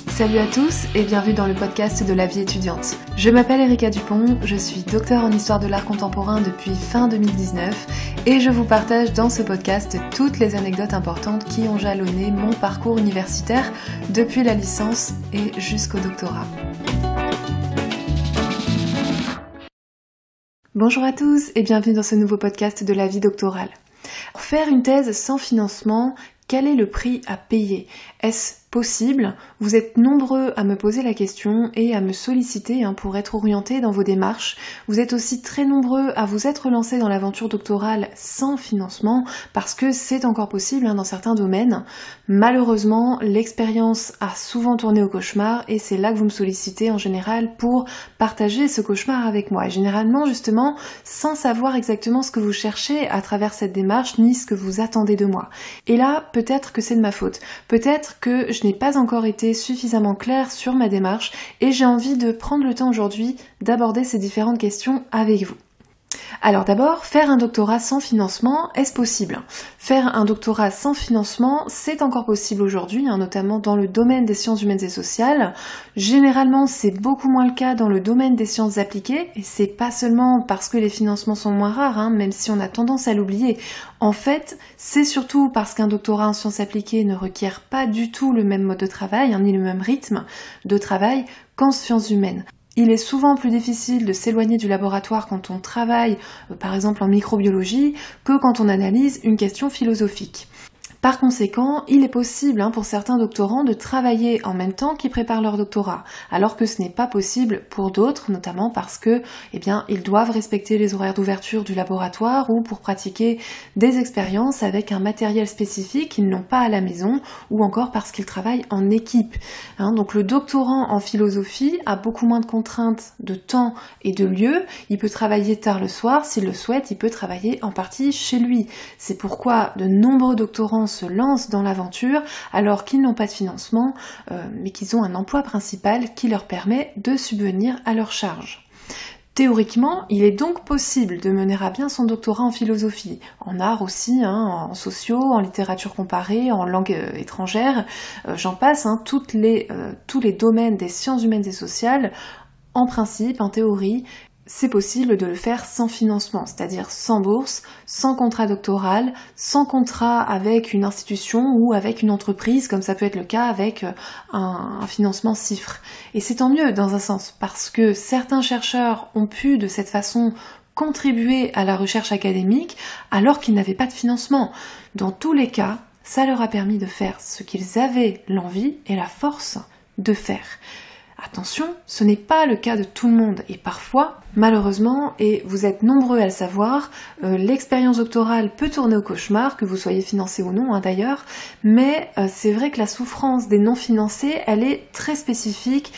Salut à tous et bienvenue dans le podcast de la vie étudiante. Je m'appelle Erika Dupont, je suis docteure en histoire de l'art contemporain depuis fin 2019 et je vous partage dans ce podcast toutes les anecdotes importantes qui ont jalonné mon parcours universitaire depuis la licence et jusqu'au doctorat. Bonjour à tous et bienvenue dans ce nouveau podcast de la vie doctorale. Pour faire une thèse sans financement, quel est le prix à payer ? Est-ce possible ? Vous êtes nombreux à me poser la question et à me solliciter pour être orientés dans vos démarches. Vous êtes aussi très nombreux à vous être lancés dans l'aventure doctorale sans financement parce que c'est encore possible dans certains domaines. Malheureusement, l'expérience a souvent tourné au cauchemar et c'est là que vous me sollicitez en général pour partager ce cauchemar avec moi. Et généralement, justement, sans savoir exactement ce que vous cherchez à travers cette démarche ni ce que vous attendez de moi. Et là, peut-être que c'est de ma faute. Peut-être que je n'ai pas encore été suffisamment claire sur ma démarche et j'ai envie de prendre le temps aujourd'hui d'aborder ces différentes questions avec vous. Alors d'abord, faire un doctorat sans financement, est-ce possible ? Faire un doctorat sans financement, c'est encore possible aujourd'hui, notamment dans le domaine des sciences humaines et sociales. Généralement, c'est beaucoup moins le cas dans le domaine des sciences appliquées, et c'est pas seulement parce que les financements sont moins rares, même si on a tendance à l'oublier. En fait, c'est surtout parce qu'un doctorat en sciences appliquées ne requiert pas du tout le même mode de travail, ni le même rythme de travail qu'en sciences humaines. Il est souvent plus difficile de s'éloigner du laboratoire quand on travaille, par exemple en microbiologie, que quand on analyse une question philosophique. Par conséquent, il est possible pour certains doctorants de travailler en même temps qu'ils préparent leur doctorat, alors que ce n'est pas possible pour d'autres, notamment parce que, ils doivent respecter les horaires d'ouverture du laboratoire ou pour pratiquer des expériences avec un matériel spécifique qu'ils n'ont pas à la maison, ou encore parce qu'ils travaillent en équipe. Donc le doctorant en philosophie a beaucoup moins de contraintes de temps et de lieu. Il peut travailler tard le soir, s'il le souhaite, il peut travailler en partie chez lui. C'est pourquoi de nombreux doctorants se lancent dans l'aventure alors qu'ils n'ont pas de financement, mais qu'ils ont un emploi principal qui leur permet de subvenir à leurs charges. Théoriquement, il est donc possible de mener à bien son doctorat en philosophie, en art aussi, en sociaux, en littérature comparée, en langue étrangère, j'en passe, tous les domaines des sciences humaines et sociales, en principe, en théorie, c'est possible de le faire sans financement, c'est-à-dire sans bourse, sans contrat doctoral, sans contrat avec une institution ou avec une entreprise, comme ça peut être le cas avec un financement CIFRE. Et c'est tant mieux dans un sens, parce que certains chercheurs ont pu de cette façon contribuer à la recherche académique alors qu'ils n'avaient pas de financement. Dans tous les cas, ça leur a permis de faire ce qu'ils avaient l'envie et la force de faire. Attention, ce n'est pas le cas de tout le monde et parfois, malheureusement, et vous êtes nombreux à le savoir, l'expérience doctorale peut tourner au cauchemar, que vous soyez financé ou non d'ailleurs, mais c'est vrai que la souffrance des non-financés, elle est très spécifique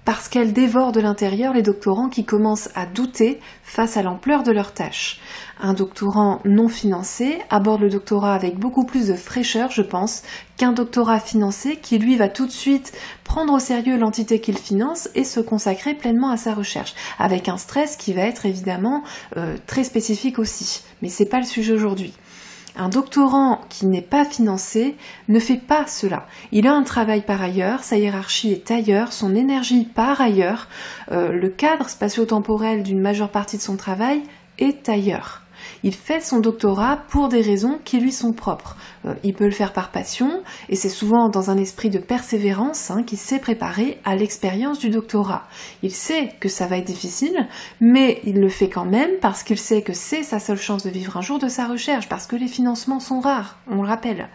parce qu'elle dévore de l'intérieur les doctorants qui commencent à douter face à l'ampleur de leurs tâches. Un doctorant non financé aborde le doctorat avec beaucoup plus de fraîcheur, je pense, qu'un doctorat financé qui, lui, va tout de suite prendre au sérieux l'entité qu'il finance et se consacrer pleinement à sa recherche, avec un stress qui va être évidemment très spécifique aussi. Mais c'est pas le sujet aujourd'hui. Un doctorant qui n'est pas financé ne fait pas cela. Il a un travail par ailleurs, sa hiérarchie est ailleurs, son énergie par ailleurs, le cadre spatio-temporel d'une majeure partie de son travail est ailleurs. Il fait son doctorat pour des raisons qui lui sont propres. Il peut le faire par passion, et c'est souvent dans un esprit de persévérance qu'il s'est préparé à l'expérience du doctorat. Il sait que ça va être difficile, mais il le fait quand même parce qu'il sait que c'est sa seule chance de vivre un jour de sa recherche, parce que les financements sont rares, on le rappelle.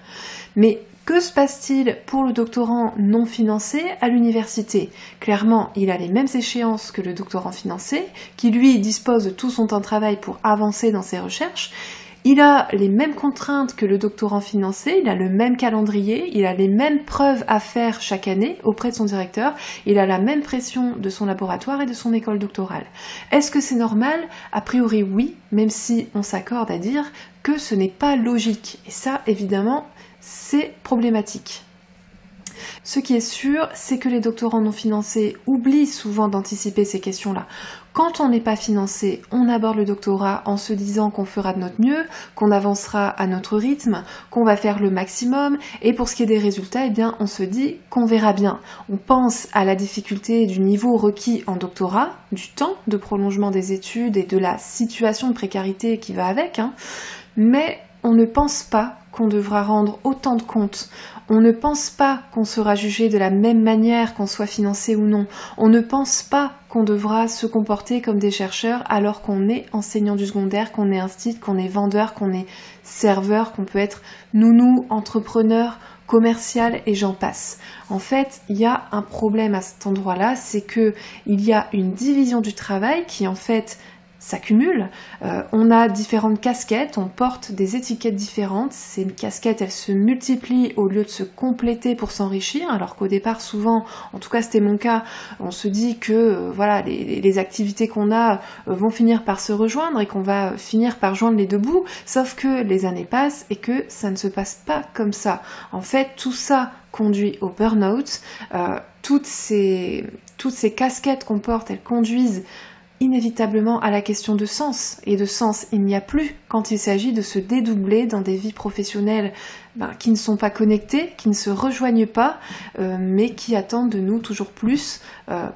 Mais que se passe-t-il pour le doctorant non financé à l'université ? Clairement, il a les mêmes échéances que le doctorant financé, qui lui dispose de tout son temps de travail pour avancer dans ses recherches. Il a les mêmes contraintes que le doctorant financé, il a le même calendrier, il a les mêmes preuves à faire chaque année auprès de son directeur, il a la même pression de son laboratoire et de son école doctorale. Est-ce que c'est normal ? A priori oui, même si on s'accorde à dire que ce n'est pas logique. Et ça, évidemment, c'est problématique. Ce qui est sûr, c'est que les doctorants non financés oublient souvent d'anticiper ces questions-là. Quand on n'est pas financé, on aborde le doctorat en se disant qu'on fera de notre mieux, qu'on avancera à notre rythme, qu'on va faire le maximum, et pour ce qui est des résultats, eh bien, on se dit qu'on verra bien. On pense à la difficulté du niveau requis en doctorat, du temps de prolongement des études et de la situation de précarité qui va avec, mais on ne pense pas qu'on devra rendre autant de comptes. On ne pense pas qu'on sera jugé de la même manière qu'on soit financé ou non. On ne pense pas qu'on devra se comporter comme des chercheurs alors qu'on est enseignant du secondaire, qu'on est instit, qu'on est vendeur, qu'on est serveur, qu'on peut être nounou, entrepreneur, commercial et j'en passe. En fait, il y a un problème à cet endroit-là, c'est que il y a une division du travail qui en fait s'accumule. On a différentes casquettes, on porte des étiquettes différentes. Ces casquettes, elles se multiplient au lieu de se compléter pour s'enrichir, alors qu'au départ, souvent, en tout cas c'était mon cas, on se dit que voilà, les activités qu'on a vont finir par se rejoindre et qu'on va finir par joindre les deux bouts, sauf que les années passent et que ça ne se passe pas comme ça. En fait, tout ça conduit au burn-out. Toutes ces casquettes qu'on porte, elles conduisent inévitablement à la question de sens. Et de sens, il n'y a plus quand il s'agit de se dédoubler dans des vies professionnelles qui ne sont pas connectées, qui ne se rejoignent pas, mais qui attendent de nous toujours plus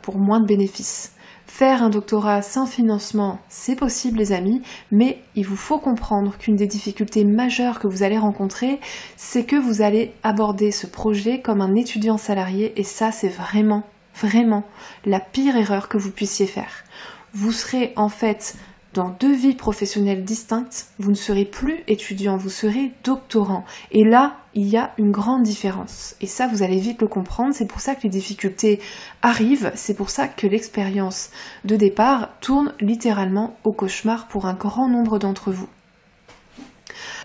pour moins de bénéfices. Faire un doctorat sans financement, c'est possible les amis, mais il vous faut comprendre qu'une des difficultés majeures que vous allez rencontrer, c'est que vous allez aborder ce projet comme un étudiant salarié, et ça c'est vraiment la pire erreur que vous puissiez faire. Vous serez en fait dans deux vies professionnelles distinctes, vous ne serez plus étudiant, vous serez doctorant. Et là, il y a une grande différence. Et ça, vous allez vite le comprendre, c'est pour ça que les difficultés arrivent, c'est pour ça que l'expérience de départ tourne littéralement au cauchemar pour un grand nombre d'entre vous.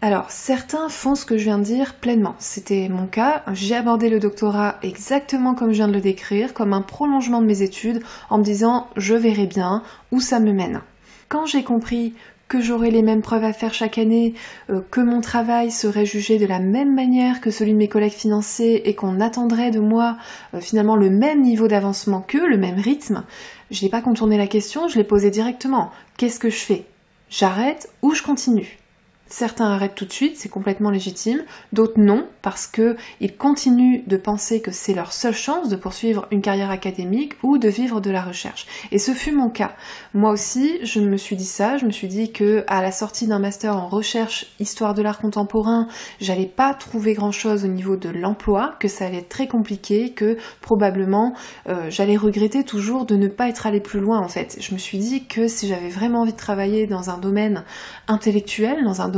Alors, certains font ce que je viens de dire pleinement. C'était mon cas. J'ai abordé le doctorat exactement comme je viens de le décrire, comme un prolongement de mes études, en me disant « je verrai bien où ça me mène ». Quand j'ai compris que j'aurais les mêmes preuves à faire chaque année, que mon travail serait jugé de la même manière que celui de mes collègues financés et qu'on attendrait de moi finalement le même niveau d'avancement qu'eux, le même rythme, je n'ai pas contourné la question, je l'ai posée directement. Qu'est-ce que je fais ? J'arrête ou je continue ? Certains arrêtent tout de suite, c'est complètement légitime, d'autres non, parce qu'ils continuent de penser que c'est leur seule chance de poursuivre une carrière académique ou de vivre de la recherche. Et ce fut mon cas. Moi aussi, je me suis dit ça, je me suis dit que à la sortie d'un master en recherche histoire de l'art contemporain, j'allais pas trouver grand-chose au niveau de l'emploi, que ça allait être très compliqué, que probablement j'allais regretter toujours de ne pas être allé plus loin en fait. Je me suis dit que si j'avais vraiment envie de travailler dans un domaine intellectuel, dans un domaine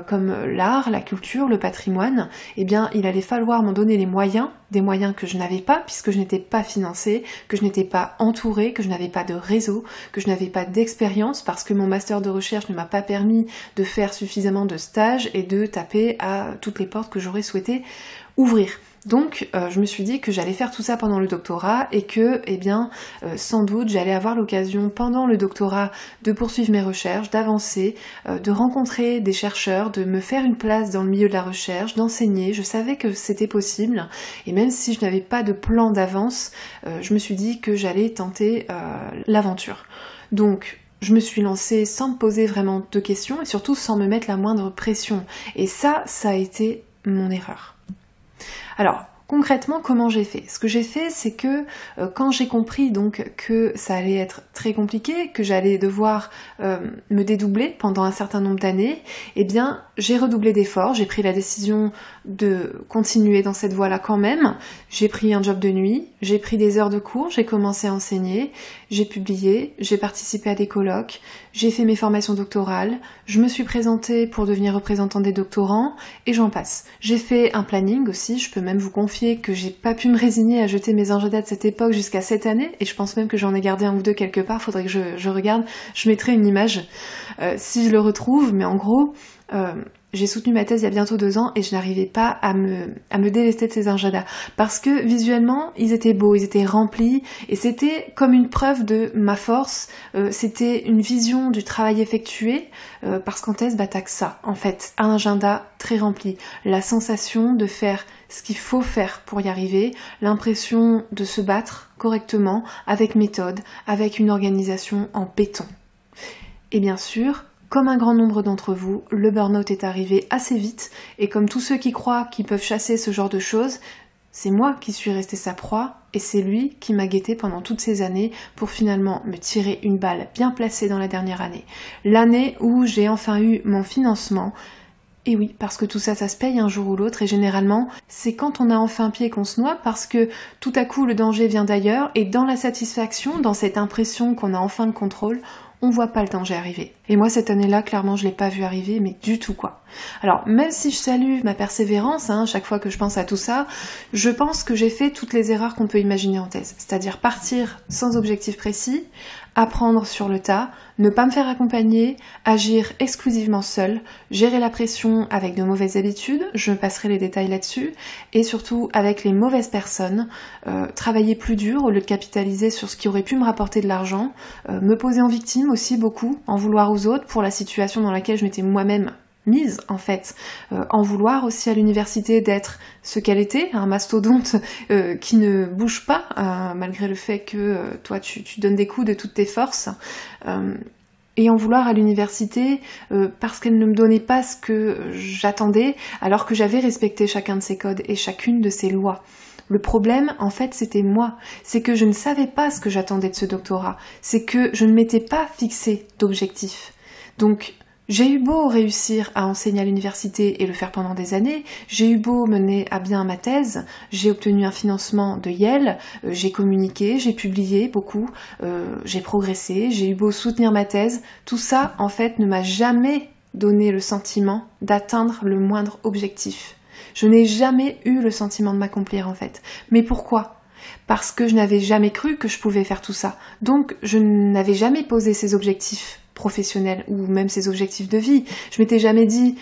comme l'art, la culture, le patrimoine, eh bien il allait falloir m'en donner les moyens, des moyens que je n'avais pas puisque je n'étais pas financée, que je n'étais pas entourée, que je n'avais pas de réseau, que je n'avais pas d'expérience parce que mon master de recherche ne m'a pas permis de faire suffisamment de stages et de taper à toutes les portes que j'aurais souhaité ouvrir. Donc je me suis dit que j'allais faire tout ça pendant le doctorat et que, sans doute, j'allais avoir l'occasion pendant le doctorat de poursuivre mes recherches, d'avancer, de rencontrer des chercheurs, de me faire une place dans le milieu de la recherche, d'enseigner. Je savais que c'était possible et même si je n'avais pas de plan d'avance, je me suis dit que j'allais tenter l'aventure. Donc, je me suis lancée sans me poser vraiment de questions et surtout sans me mettre la moindre pression. Et ça a été mon erreur. Alors, concrètement, comment j'ai fait ? Ce que j'ai fait, c'est que quand j'ai compris donc que ça allait être très compliqué, que j'allais devoir me dédoubler pendant un certain nombre d'années, eh bien, j'ai redoublé d'efforts, j'ai pris la décision de continuer dans cette voie-là quand même. J'ai pris un job de nuit, j'ai pris des heures de cours, j'ai commencé à enseigner, j'ai publié, j'ai participé à des colloques, j'ai fait mes formations doctorales, je me suis présentée pour devenir représentante des doctorants, et j'en passe. J'ai fait un planning aussi, je peux même vous confier que j'ai pas pu me résigner à jeter mes agendas de cette époque jusqu'à cette année, et je pense même que j'en ai gardé un ou deux quelque part, faudrait que je regarde, je mettrai une image si je le retrouve, mais en gros, j'ai soutenu ma thèse il y a bientôt 2 ans et je n'arrivais pas à me délester de ces agendas parce que visuellement ils étaient beaux, ils étaient remplis et c'était comme une preuve de ma force, c'était une vision du travail effectué parce qu'en thèse t'as que ça en fait, un agenda très rempli, la sensation de faire ce qu'il faut faire pour y arriver, l'impression de se battre correctement, avec méthode, avec une organisation en béton. Et bien sûr, comme un grand nombre d'entre vous, le burn-out est arrivé assez vite, et comme tous ceux qui croient qu'ils peuvent chasser ce genre de choses, c'est moi qui suis restée sa proie, et c'est lui qui m'a guettée pendant toutes ces années pour finalement me tirer une balle bien placée dans la dernière année. L'année où j'ai enfin eu mon financement. Et oui, parce que tout ça, ça se paye un jour ou l'autre, et généralement, c'est quand on a enfin pied qu'on se noie, parce que tout à coup, le danger vient d'ailleurs, et dans la satisfaction, dans cette impression qu'on a enfin le contrôle, on voit pas le danger arriver. Et moi, cette année-là, clairement, je l'ai pas vu arriver, mais du tout, quoi. Alors, même si je salue ma persévérance, chaque fois que je pense à tout ça, je pense que j'ai fait toutes les erreurs qu'on peut imaginer en thèse. C'est-à-dire partir sans objectif précis, apprendre sur le tas, ne pas me faire accompagner, agir exclusivement seule, gérer la pression avec de mauvaises habitudes, je passerai les détails là-dessus, et surtout avec les mauvaises personnes, travailler plus dur au lieu de capitaliser sur ce qui aurait pu me rapporter de l'argent, me poser en victime aussi beaucoup, en vouloir aux autres pour la situation dans laquelle je m'étais moi-même mise en fait, en vouloir aussi à l'université d'être ce qu'elle était, un mastodonte qui ne bouge pas malgré le fait que toi tu donnes des coups de toutes tes forces, et en vouloir à l'université parce qu'elle ne me donnait pas ce que j'attendais alors que j'avais respecté chacun de ses codes et chacune de ses lois. Le problème, en fait, c'était moi. C'est que je ne savais pas ce que j'attendais de ce doctorat. C'est que je ne m'étais pas fixé d'objectif. Donc, j'ai eu beau réussir à enseigner à l'université et le faire pendant des années, j'ai eu beau mener à bien ma thèse, j'ai obtenu un financement de Yale, j'ai communiqué, j'ai publié beaucoup, j'ai progressé, j'ai eu beau soutenir ma thèse, tout ça en fait ne m'a jamais donné le sentiment d'atteindre le moindre objectif. Je n'ai jamais eu le sentiment de m'accomplir en fait. Mais pourquoi ? Parce que je n'avais jamais cru que je pouvais faire tout ça. Donc je n'avais jamais posé ces objectifs professionnels ou même ces objectifs de vie. Je m'étais jamais dit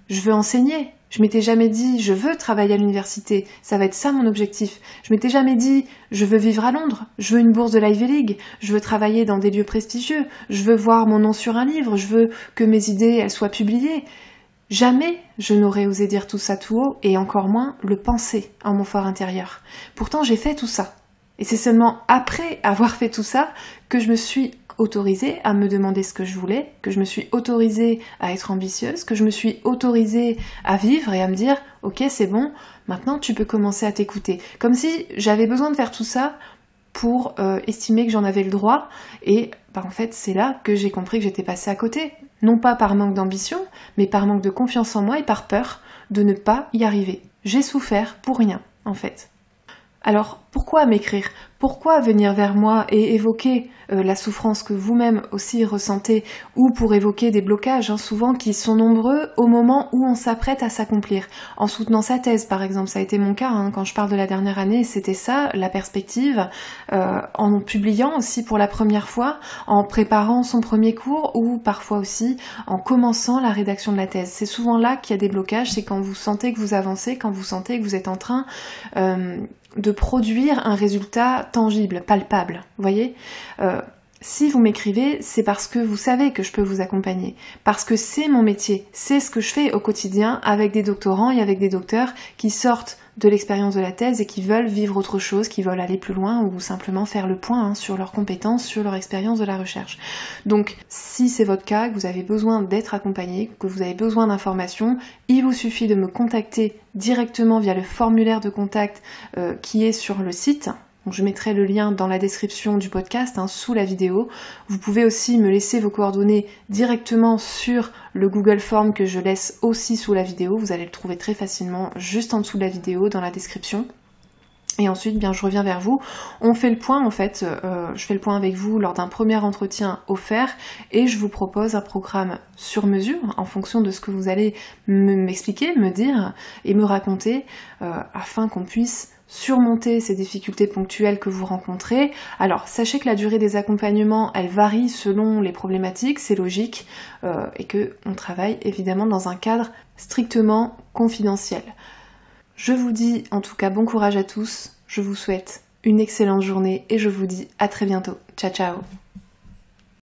je veux enseigner. Je m'étais jamais dit je veux travailler à l'université. Ça va être ça mon objectif. Je m'étais jamais dit je veux vivre à Londres. Je veux une bourse de l'Ivy League. Je veux travailler dans des lieux prestigieux. Je veux voir mon nom sur un livre. Je veux que mes idées elles soient publiées. Jamais je n'aurais osé dire tout ça tout haut et encore moins le penser en mon fort intérieur. Pourtant j'ai fait tout ça. Et c'est seulement après avoir fait tout ça que je me suis autorisée à me demander ce que je voulais, que je me suis autorisée à être ambitieuse, que je me suis autorisée à vivre et à me dire « Ok, c'est bon, maintenant tu peux commencer à t'écouter ». Comme si j'avais besoin de faire tout ça pour estimer que j'en avais le droit et en fait c'est là que j'ai compris que j'étais passée à côté. Non pas par manque d'ambition, mais par manque de confiance en moi et par peur de ne pas y arriver. J'ai souffert pour rien, en fait. Alors, pourquoi m'écrire ? Pourquoi venir vers moi et évoquer la souffrance que vous-même aussi ressentez ou pour évoquer des blocages souvent qui sont nombreux au moment où on s'apprête à s'accomplir. En soutenant sa thèse par exemple, ça a été mon cas quand je parle de la dernière année, c'était ça la perspective, en publiant aussi pour la première fois, en préparant son premier cours ou parfois aussi en commençant la rédaction de la thèse. C'est souvent là qu'il y a des blocages, c'est quand vous sentez que vous avancez, quand vous sentez que vous êtes en train de produire un résultat tangible, palpable, vous voyez. Si vous m'écrivez, c'est parce que vous savez que je peux vous accompagner, parce que c'est mon métier, c'est ce que je fais au quotidien avec des doctorants et avec des docteurs qui sortent de l'expérience de la thèse et qui veulent vivre autre chose, qui veulent aller plus loin ou simplement faire le point sur leurs compétences, sur leur expérience de la recherche. Donc, si c'est votre cas, que vous avez besoin d'être accompagné, que vous avez besoin d'informations, il vous suffit de me contacter directement via le formulaire de contact qui est sur le site. Donc je mettrai le lien dans la description du podcast, sous la vidéo. Vous pouvez aussi me laisser vos coordonnées directement sur le Google Form que je laisse aussi sous la vidéo. Vous allez le trouver très facilement juste en dessous de la vidéo, dans la description. Et ensuite, je reviens vers vous. On fait le point, en fait, je fais le point avec vous lors d'un premier entretien offert et je vous propose un programme sur mesure en fonction de ce que vous allez m'expliquer, me dire et me raconter afin qu'on puisse surmonter ces difficultés ponctuelles que vous rencontrez. Alors sachez que la durée des accompagnements, elle varie selon les problématiques, c'est logique, et qu'on travaille évidemment dans un cadre strictement confidentiel. Je vous dis en tout cas bon courage à tous, je vous souhaite une excellente journée et je vous dis à très bientôt. Ciao ciao.